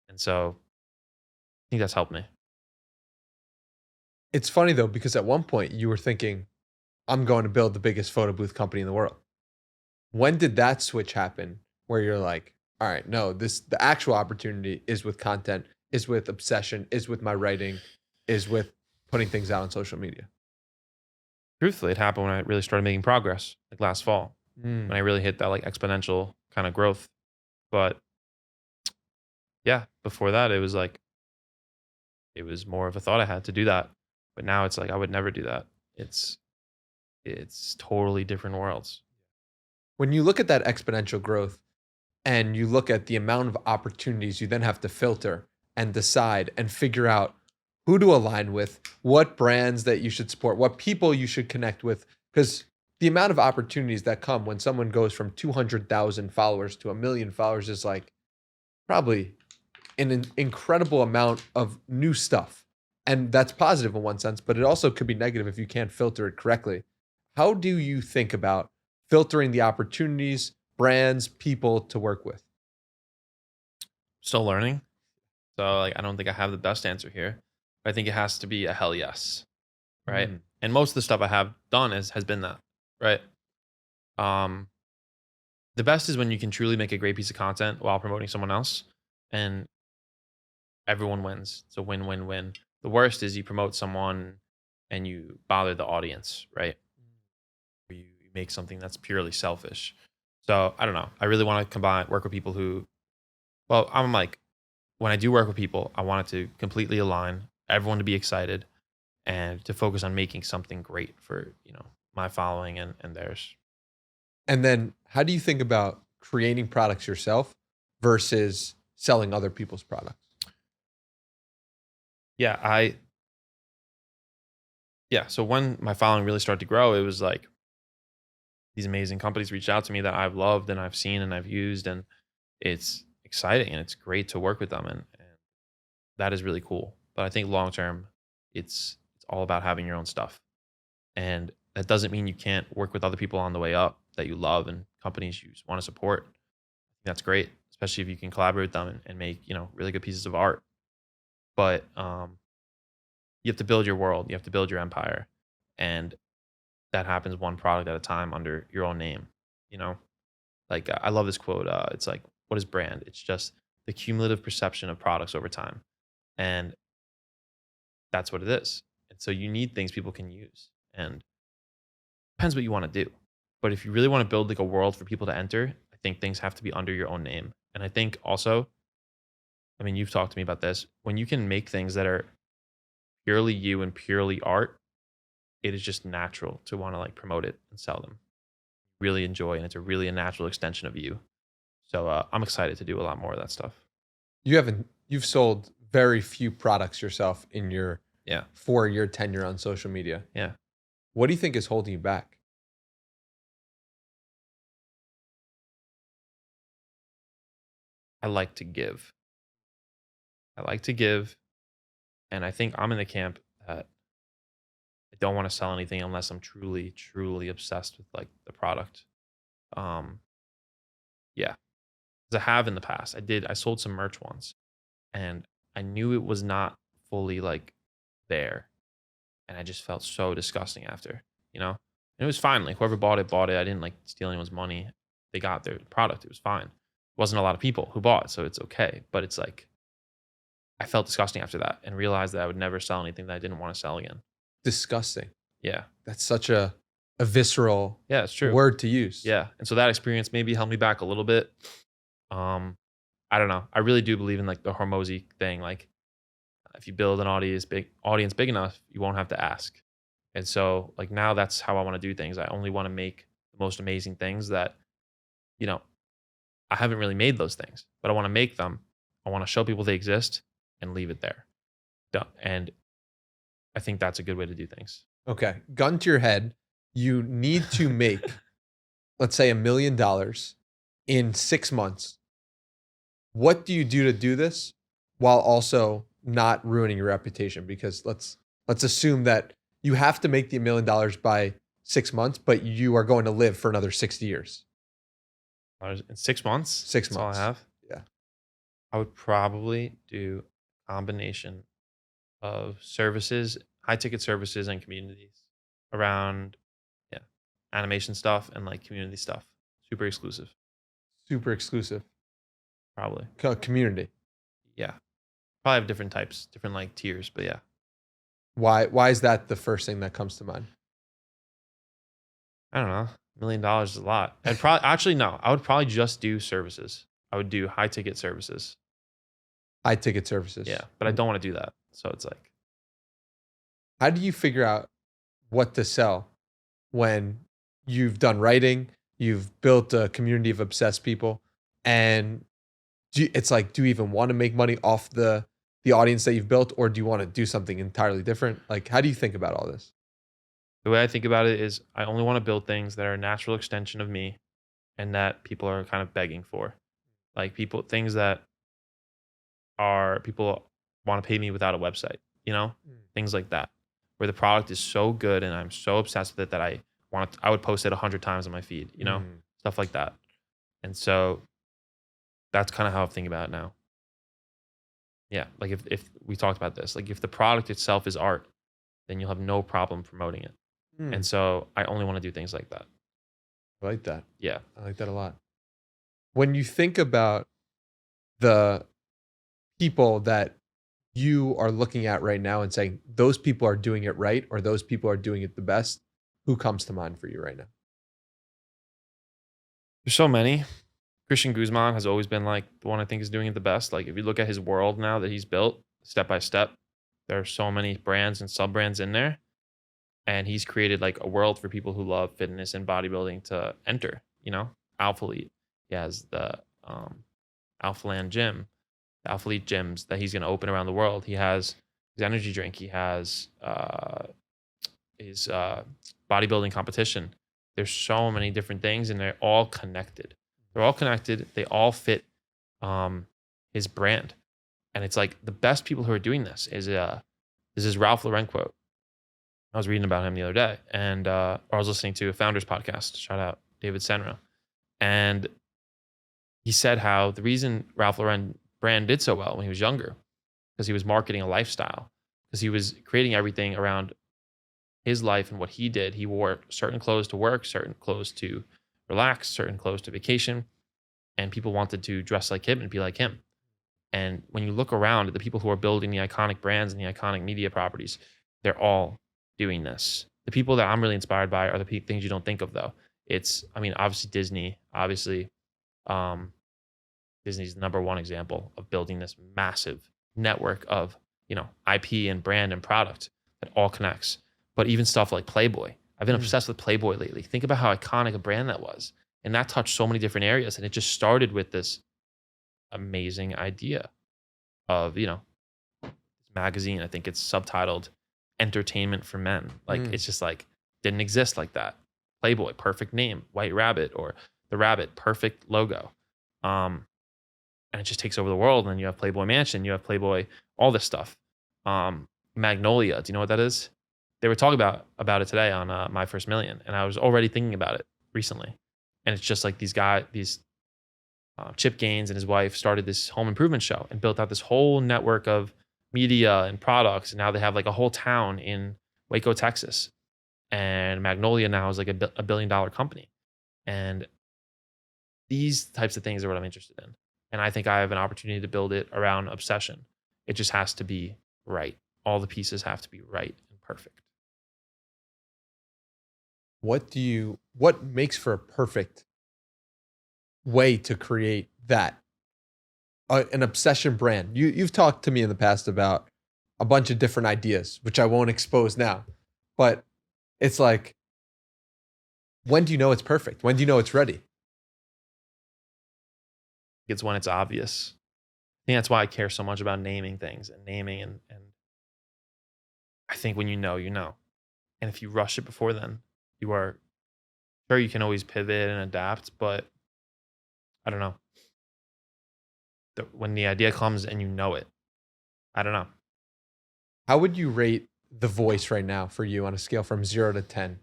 And so I think that's helped me. It's funny though, because at one point you were thinking, I'm going to build the biggest photo booth company in the world. When did that switch happen where you're like, all right, no, the actual opportunity is with content, is with obsession, is with my writing, is with putting things out on social media? Truthfully, it happened when I really started making progress, like last fall, when I really hit that like exponential kind of growth. But yeah, before that, it was more of a thought I had to do that. But now it's like, I would never do that. It's totally different worlds. When you look at that exponential growth and you look at the amount of opportunities you then have to filter and decide and figure out who to align with, what brands that you should support, what people you should connect with, because the amount of opportunities that come when someone goes from 200,000 followers to 1 million followers is like probably an incredible amount of new stuff. And that's positive in one sense, but it also could be negative if you can't filter it correctly. How do you think about filtering the opportunities, brands, people to work with? Still learning. So like, I don't think I have the best answer here. But I think it has to be a hell yes, right? And most of the stuff I have done has been that, right? The best is when you can truly make a great piece of content while promoting someone else, and everyone wins. It's a win-win-win. The worst is you promote someone and you bother the audience, right? You make something that's purely selfish. So I don't know. I really want to work with people who, well, I'm like, when I do work with people, I want it to completely align, everyone to be excited, and to focus on making something great for, my following and theirs. And then how do you think about creating products yourself versus selling other people's products? Yeah, so when my following really started to grow, it was like these amazing companies reached out to me that I've loved and I've seen and I've used, and it's exciting and it's great to work with them, and that is really cool. But I think long term, it's all about having your own stuff, and that doesn't mean you can't work with other people on the way up that you love and companies you want to support. That's great, especially if you can collaborate with them and make really good pieces of art. But you have to build your world, you have to build your empire, and that happens one product at a time under your own name. Like I love this quote. It's like, what is brand? It's just the cumulative perception of products over time, and that's what it is. And so you need things people can use, and depends what you want to do. But if you really want to build like a world for people to enter, I think things have to be under your own name. And I think also, I mean, you've talked to me about this. When you can make things that are purely you and purely art, it is just natural to want to like promote it and sell them. Really enjoy, and it's a natural extension of you. So I'm excited to do a lot more of that stuff. You've sold very few products yourself in your 4-year tenure on social media. Yeah. What do you think is holding you back? I like to give. I like to give, and I think I'm in the camp that I don't want to sell anything unless I'm truly, truly obsessed with like the product. Um, yeah, 'cause I have in the past. I sold some merch once, and I knew it was not fully like there, and I just felt so disgusting after, you know. And it was fine. Like whoever bought it, bought it. I didn't like steal anyone's money. They got their product. It was fine. Wasn't a lot of people who bought, so it's okay. But it's like I felt disgusting after that, and realized that I would never sell anything that I didn't want to sell again. Disgusting. Yeah, That's such a visceral yeah, it's true. word to use. Yeah, and so that experience maybe held me back a little bit. I don't know. I really do believe in like the Hormozy thing. Like if you build an audience big enough, you won't have to ask. And so like now that's how I want to do things. I only want to make the most amazing things that, you know, I haven't really made those things, but I want to make them. I want to show people they exist and leave it there. Done. And I think that's a good way to do things. Okay. Gun to your head. You need to make, let's say, $1 million in 6 months. What do you do to do this while also not ruining your reputation? Because let's assume that you have to make the $1 million by 6 months, but you are going to live for another 60 years. In 6 months? 6 That's months. all I have? Yeah. I would probably do a combination of services, high ticket services and communities around animation stuff and like community stuff. Super exclusive, Super exclusive. probably. Community. Yeah. Probably have different types, different like tiers, but yeah. Why is that the first thing that comes to mind? I don't know. $1 million is a lot. I'd probably actually no, I would probably just do services. I would do high ticket services. High ticket services. Yeah. But I don't want to do that. So it's like How do you figure out what to sell when you've done writing, you've built a community of obsessed people, and it's like, do you even want to make money off the audience that you've built, or do you want to do something entirely different? Like, how do you think about all this? the way I think about it is I only want to build things that are a natural extension of me and that people are kind of begging for. Like things that are people want to pay me without a website, you know? Things like that. Where the product is so good and I'm so obsessed with it that I would post it 100 times on my feed, you know? Stuff like that. And so that's kind of how I'm thinking about it now. Yeah, like if we talked about this, like if the product itself is art, then you'll have no problem promoting it. And so I only want to do things like that. I like that. Yeah. I like that a lot. When you think about the people that you are looking at right now and saying those people are doing it right or those people are doing it the best, who comes to mind for you right now? There's so many. Christian Guzman has always been like the one I think is doing it the best. Like if you look at his world now that he's built step by step, there are so many brands and sub brands in there. And he's created like a world for people who love fitness and bodybuilding to enter, you know, Alpha Elite. He has the Alpha Land gym, the Alpha Elite gyms that he's going to open around the world. He has his energy drink. He has his bodybuilding competition. There's so many different things and they're all connected. They're all connected. They all fit his brand. And it's like the best people who are doing this is Ralph Lauren quote. I was reading about him the other day and I was listening to a Founders podcast. Shout out David Senra. And he said how the reason Ralph Lauren brand did so well when he was younger, because he was marketing a lifestyle, because he was creating everything around his life and what he did. He wore certain clothes to work, certain clothes to relax, certain clothes to vacation, and people wanted to dress like him and be like him. And when you look around at the people who are building the iconic brands and the iconic media properties, they're all doing this. The people that I'm really inspired by are the things you don't think of though. Obviously Disney, Disney's the number one example of building this massive network of, IP and brand and product that all connects. But even stuff like Playboy. I've been obsessed with Playboy lately. Think about how iconic a brand that was. And that touched so many different areas. And it just started with this amazing idea of, this magazine. I think it's subtitled Entertainment for Men. Like it's just like didn't exist like that. Playboy, perfect name. White Rabbit or the rabbit, perfect logo. And and it just takes over the world. And then you have Playboy Mansion, you have Playboy, all this stuff. Magnolia, do you know what that is? They were talking about it today on My First Million, and I was already thinking about it recently. And it's just like these Chip Gaines and his wife started this home improvement show and built out this whole network of media and products. And now they have like a whole town in Waco, Texas. And Magnolia now is like a $1 billion company. And these types of things are what I'm interested in. And I think I have an opportunity to build it around obsession. It just has to be right. All the pieces have to be right and perfect. What makes for a perfect way to create that? An obsession brand. You've talked to me in the past about a bunch of different ideas, which I won't expose now. But it's like, when do you know it's perfect? When do you know it's ready? It's when it's obvious. I think that's why I care so much about naming things and I think when you know, you know. And if you rush it before then, you are sure you can always pivot and adapt, but I don't know. When the idea comes and you know it, I don't know. How would you rate The Voice right now for you on a scale from 0 to 10?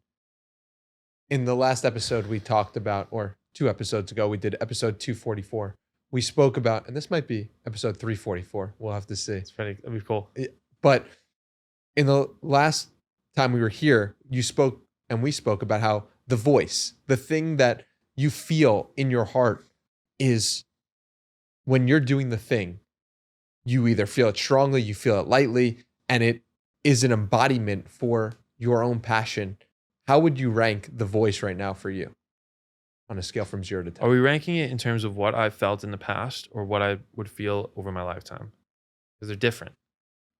In the last episode we talked about, or 2 episodes ago, we did episode 244. We spoke about, and this might be episode 344. We'll have to see. That'd be cool. But in the last time we were here, you spoke and we spoke about how the voice, the thing that you feel in your heart, is when you're doing the thing, you either feel it strongly, you feel it lightly, and it is an embodiment for your own passion. How would you rank The Voice right now for you on a scale from 0 to 10? Are we ranking it in terms of what I've felt in the past or what I would feel over my lifetime? Because they're different.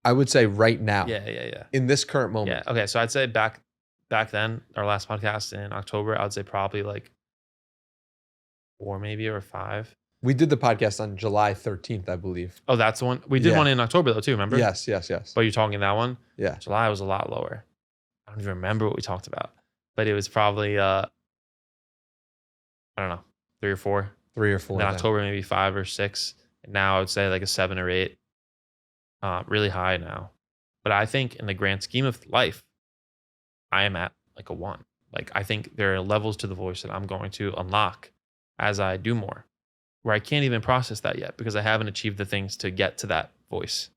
I would say right now. Yeah. In this current moment. Yeah. Okay. So I'd say back then, our last podcast in October, I would say probably like 4 maybe or 5. We did the podcast on July 13th, I believe. Oh, that's the one. We did one in October though too, remember? Yes. But you're talking that one? Yeah. July was a lot lower. I don't even remember what we talked about. But it was probably I don't know, 3 or 4. 3 or 4. In October, maybe 5 or 6. And now I would say like a 7 or 8. Really high now. But I think in the grand scheme of life, I am at like a 1. Like I think there are levels to The Voice that I'm going to unlock as I do more, where I can't even process that yet because I haven't achieved the things to get to that voice.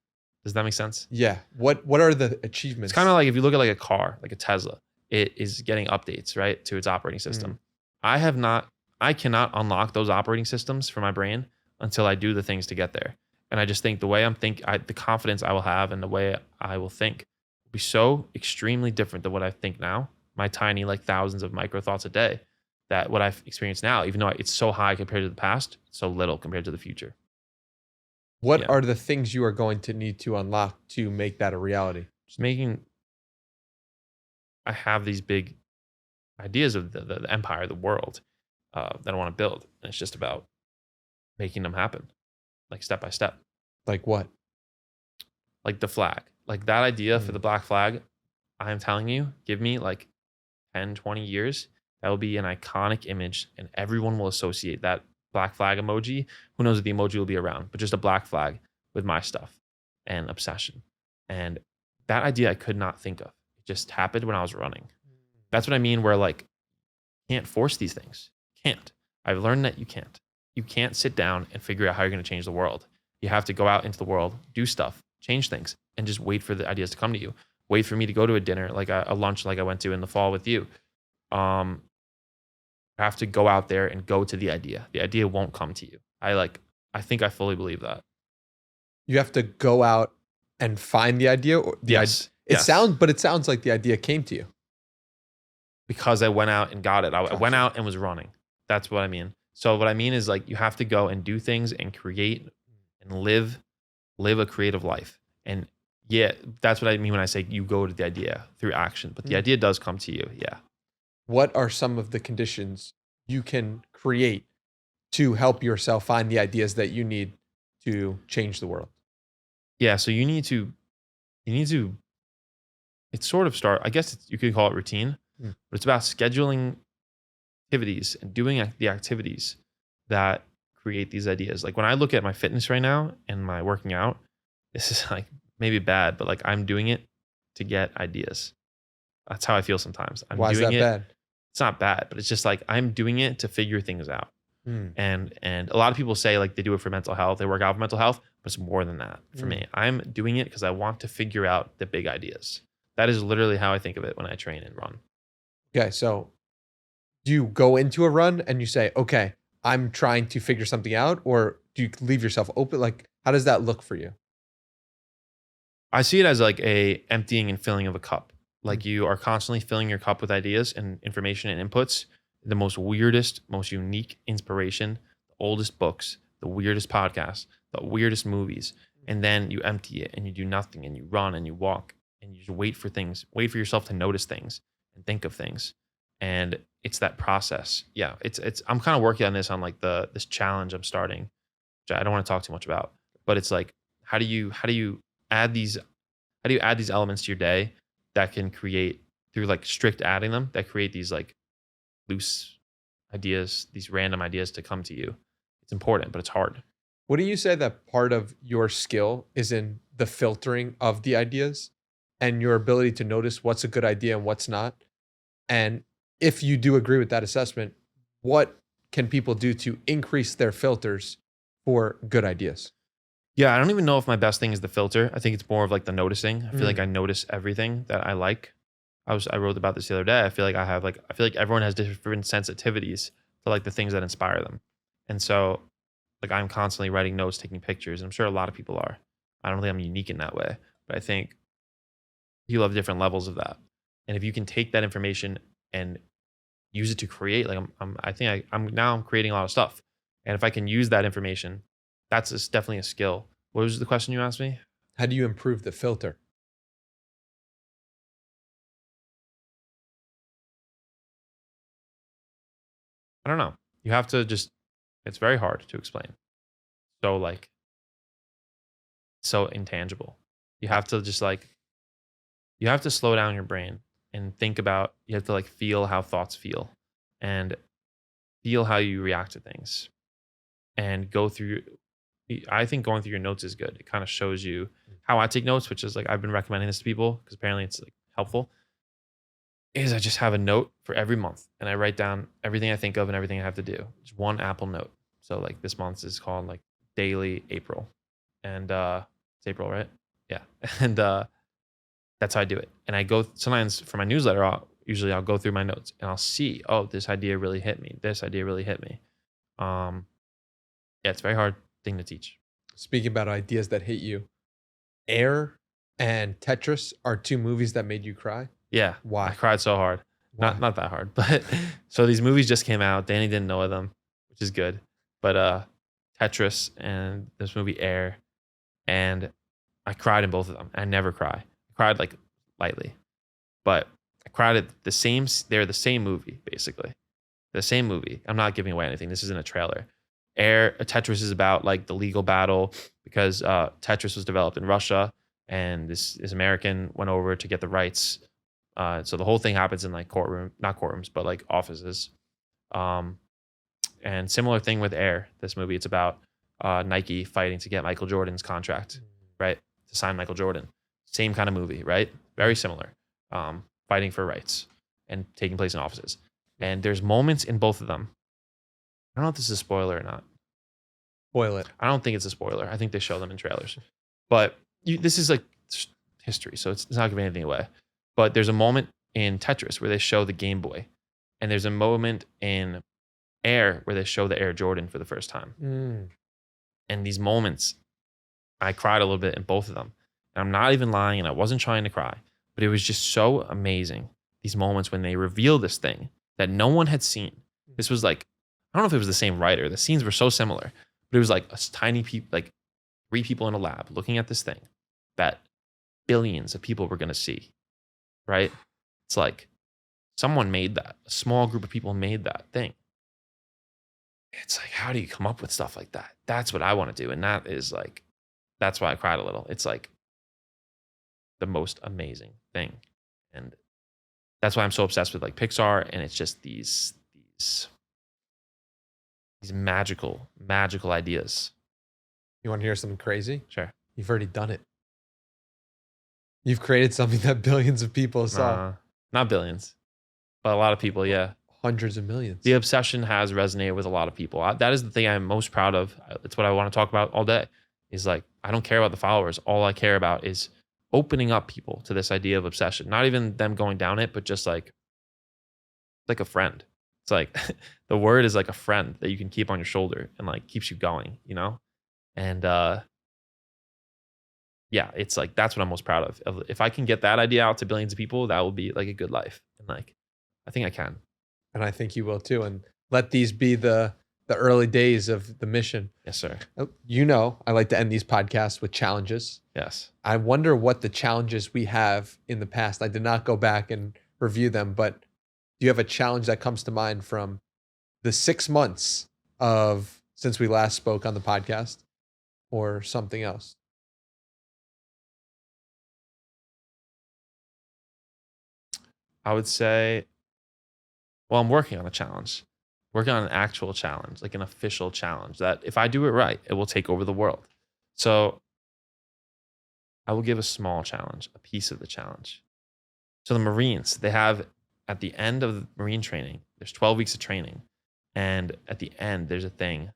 Does that make sense? Yeah. What are the achievements? It's kind of like if you look at like a car, like a Tesla, it is getting updates, right, to its operating system. I cannot unlock those operating systems for my brain until I do the things to get there. And I just think the way the confidence I will have and the way I will think will be so extremely different than what I think now. My tiny, like thousands of micro thoughts a day, that what I've experienced now, even though it's so high compared to the past, it's so little compared to the future. What are the things you are going to need to unlock to make that a reality? I have these big ideas of the empire, the world that I want to build. And it's just about making them happen, like step by step. Like what? Like the flag. Like that idea for the black flag, I am telling you, give me like 10, 20 years. That will be an iconic image and everyone will associate that black flag emoji. Who knows if the emoji will be around, but just a black flag with my stuff and obsession. And that idea I could not think of. It just happened when I was running. That's what I mean where like, can't force these things. Can't. I've learned that you can't. You can't sit down and figure out how you're going to change the world. You have to go out into the world, do stuff, change things, and just wait for the ideas to come to you. Wait for me to go to a dinner, like a lunch like I went to in the fall with you. Have to go out there and go to the idea. The idea won't come to you. I think I fully believe that. You have to go out and find the idea, or Yes. It sounds like the idea came to you. Because I went out and got it. I Gotcha. went out and was running. That's what I mean. So what I mean is like you have to go and do things and create and live a creative life. And yeah, that's what I mean when I say you go to the idea through action. But the idea does come to you. Yeah. What are some of the conditions you can create to help yourself find the ideas that you need to change the world? Yeah. So you need to, it's sort of start, I guess you could call it routine, but it's about scheduling activities and doing the activities that create these ideas. Like when I look at my fitness right now and my working out, this is like maybe bad, but like I'm doing it to get ideas. That's how I feel sometimes. I'm Why is doing that it. bad? It's not bad, but it's just like I'm doing it to figure things out. Mm. And a lot of people say like they do it for mental health, they work out for mental health, but it's more than that for me. I'm doing it because I want to figure out the big ideas. That is literally how I think of it when I train and run. Okay, so do you go into a run and you say, okay, I'm trying to figure something out, or do you leave yourself open? Like, how does that look for you? I see it as like a emptying and filling of a cup. Like you are constantly filling your cup with ideas and information and inputs, the most weirdest, most unique inspiration, the oldest books, the weirdest podcasts, the weirdest movies. And then you empty it and you do nothing and you run and you walk and you just wait for things, wait for yourself to notice things and think of things. And it's that process. Yeah. I'm kind of working on this on like this challenge I'm starting, which I don't want to talk too much about, but it's like, how do you add these elements to your day that can create through like strict adding them that create these like loose ideas, these random ideas to come to you. It's important, but it's hard. Wouldn't you say that part of your skill is in the filtering of the ideas and your ability to notice what's a good idea and what's not? And if you do agree with that assessment, what can people do to increase their filters for good ideas? Yeah, I don't even know if my best thing is the filter. I think it's more of like the noticing. I feel like I notice everything that I like. I wrote about this the other day. I feel like everyone has different sensitivities to like the things that inspire them. And so like I'm constantly writing notes, taking pictures. And I'm sure a lot of people are. I don't think I'm unique in that way, but I think people have different levels of that. And if you can take that information and use it to create, like I'm creating a lot of stuff. And if I can use that information, that's definitely a skill. What was the question you asked me? How do you improve the filter? I don't know. You have to it's very hard to explain. So like, so intangible. You have to you have to slow down your brain and think about, you have to like feel how thoughts feel and feel how you react to things and go through. I think going through your notes is good. It kind of shows you how I take notes, which is like, I've been recommending this to people because apparently it's like helpful. Is I just have a note for every month and I write down everything I think of and everything I have to do. Just one Apple note. So like this month is called like Daily April. And it's April, right? Yeah. And that's how I do it. And I go sometimes for my newsletter, I'll go through my notes and I'll see, oh, this idea really hit me. This idea really hit me. Yeah, it's a very hard thing to teach. Speaking about ideas that hit you, Air and Tetris are two movies that made you cry. Yeah. Why? I cried so hard. Why? Not that hard, but so these movies just came out. Danny didn't know of them, which is good. But Tetris and this movie Air, and I cried in both of them. I never cry. I cried like lightly, but I cried at the same. They're the same movie, basically. The same movie. I'm not giving away anything. This isn't a trailer. Tetris is about like the legal battle because Tetris was developed in Russia, and this American went over to get the rights. So the whole thing happens in like not courtrooms, but like offices. And similar thing with Air, this movie, it's about Nike fighting to get Michael Jordan's contract, right? To sign Michael Jordan. Same kind of movie, right? Very similar. Fighting for rights and taking place in offices. And there's moments in both of them. I don't know if this is a spoiler or not. Spoil it. I don't think it's a spoiler. I think they show them in trailers. But this is like history, so it's not giving anything away. But there's a moment in Tetris where they show the Game Boy. And there's a moment in Air where they show the Air Jordan for the first time. And these moments, I cried a little bit in both of them. And I'm not even lying, and I wasn't trying to cry. But it was just so amazing, these moments when they reveal this thing that no one had seen. This was like, I don't know if it was the same writer. The scenes were so similar. But it was like a tiny like 3 people in a lab looking at this thing that billions of people were going to see. Right? It's like someone made that. A small group of people made that thing. It's like, how do you come up with stuff like that? That's what I want to do. And that's why I cried a little. It's like the most amazing thing. And that's why I'm so obsessed with like Pixar. And it's just these these magical ideas. You want to hear something crazy? Sure. You've already done it. You've created something that billions of people saw. Not billions, but a lot of people, yeah. Hundreds of millions. The obsession has resonated with a lot of people. That is the thing I'm most proud of. It's what I want to talk about all day. Is like, I don't care about the followers. All I care about is opening up people to this idea of obsession. Not even them going down it, but just like a friend. It's like the word is like a friend that you can keep on your shoulder and like keeps you going, you know? And yeah, it's like, that's what I'm most proud of. If I can get that idea out to billions of people, that will be like a good life. And like, I think I can. And I think you will too. And let these be the early days of the mission. Yes, sir. You know, I like to end these podcasts with challenges. Yes. I wonder what the challenges we have in the past. I did not go back and review them, but do you have a challenge that comes to mind from the 6 months of since we last spoke on the podcast, or something else? I would say, well, I'm working on a challenge, working on an actual challenge, like an official challenge that if I do it right, it will take over the world. So I will give a small challenge, a piece of the challenge. So the Marines, they have at the end of the Marine training, there's 12 weeks of training. And at the end, there's a thing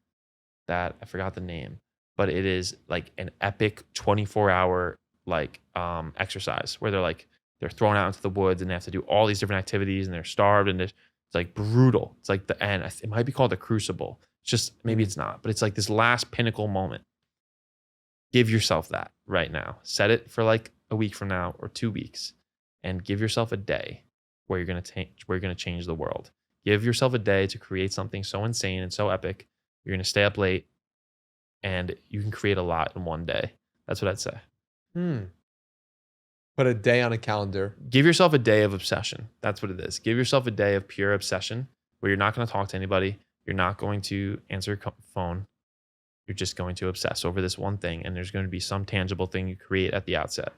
that I forgot the name, but it is like an epic 24-hour like exercise where they're thrown out into the woods and they have to do all these different activities and they're starved and it's like brutal. It's like the end. It might be called the Crucible. It's just, maybe it's not, but it's like this last pinnacle moment. Give yourself that right now. Set it for like a week from now or 2 weeks and give yourself a day where you're going to change the world. Give yourself a day to create something so insane and so epic. You're going to stay up late and you can create a lot in one day. That's what I'd say. Put a day on a calendar. Give yourself a day of obsession. That's what it is. Give yourself a day of pure obsession where you're not going to talk to anybody. You're not going to answer a phone. You're just going to obsess over this one thing. And there's going to be some tangible thing you create at the outset.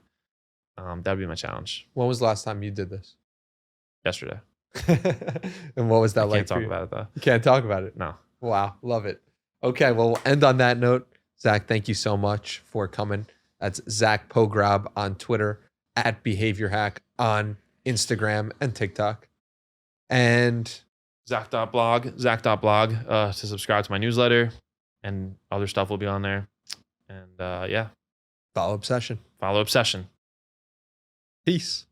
That would be my challenge. When was the last time you did this? Yesterday. And what was that like? Can't talk about it though. You can't talk about it. No. Wow. Love it. Okay. Well, we'll end on that note. Zach, thank you so much for coming. That's Zach Pogrob on Twitter, at Behavior Hack on Instagram and TikTok. And Zach.blog to subscribe to my newsletter, and other stuff will be on there. And yeah. follow Obsession. Follow Obsession. Peace.